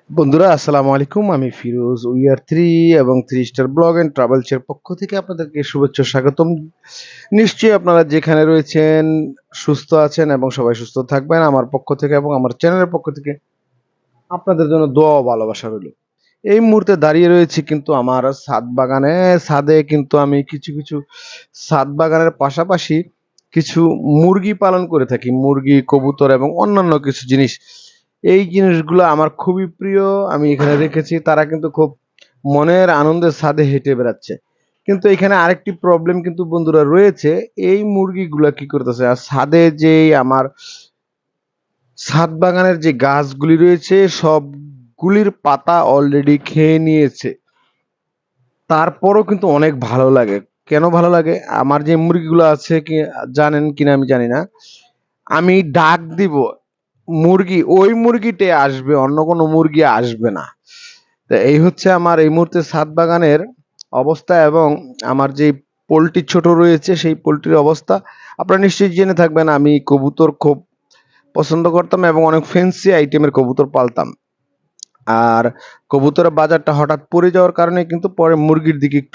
বন্ধুরা আসসালামু আলাইকুম। আমি ফিরোজ উইয়ার থ্রি এবং three star blog and travels এর পক্ষ থেকে আপনাদেরকে শুভেচ্ছা ও স্বাগতম। নিশ্চয়ই আপনারা যেখানে রয়েছেন সুস্থ আছেন এবং সবাই সুস্থ থাকবেন। আমার পক্ষ থেকে এবং আমার চ্যানেলের পক্ষ থেকে আপনাদের জন্য দোয়া ও ভালোবাসা রইল। এই মুহূর্তে দাঁড়িয়ে রয়েছি কিন্তু আমার ছাদ বাগানে। ছাদে কিন্তু আমি কিছু ছাদ বাগানের পাশাপাশি কিছু মুরগি পালন করে থাকি। মুরগি, কবুতর এবং অন্যান্য কিছু জিনিস। এই জিনিসগুলো আমার খুবই প্রিয়। আমি এখানে রেখেছি। তারা কিন্তু খুব মনের আনন্দে ছাদে হেঁটে বেড়াচ্ছে। কিন্তু এখানে আরেকটি প্রবলেম কিন্তু বন্ধুরা রয়েছে। এই মুরগিগুলা কি করতেছে? আর ছাদে যেই আমার ছাদ বাগানের যে গাছগুলি রয়েছে সবগুলির পাতা অলরেডি খেয়ে নিয়েছে। তারপরও কিন্তু অনেক ভালো লাগে। কেন ভালো লাগে? আমার যে মুরগিগুলো আছে কি জানেন কিনা আমি জানি না। আমি ডাক দিব মুরগি, ওই মুরগিটে আসবে, অন্য কোনো মুরগি আসবে না। তো এই হচ্ছে আমার এই মুহূর্তে ছাদ বাগানের অবস্থা এবং আমার যে পোল্ট্রি ছোট রয়েছে সেই পোল্ট্রির অবস্থা। আপনারা নিশ্চয়ই জেনে থাকবেন আমি কবুতর খুব পছন্দ করতাম এবং অনেক ফ্যান্সি আইটেমের কবুতর পালতাম। আর কবুতরের বাজারটা হঠাৎ পড়ে যাওয়ার কারণে কিন্তু পরে মুরগির দিকে একটু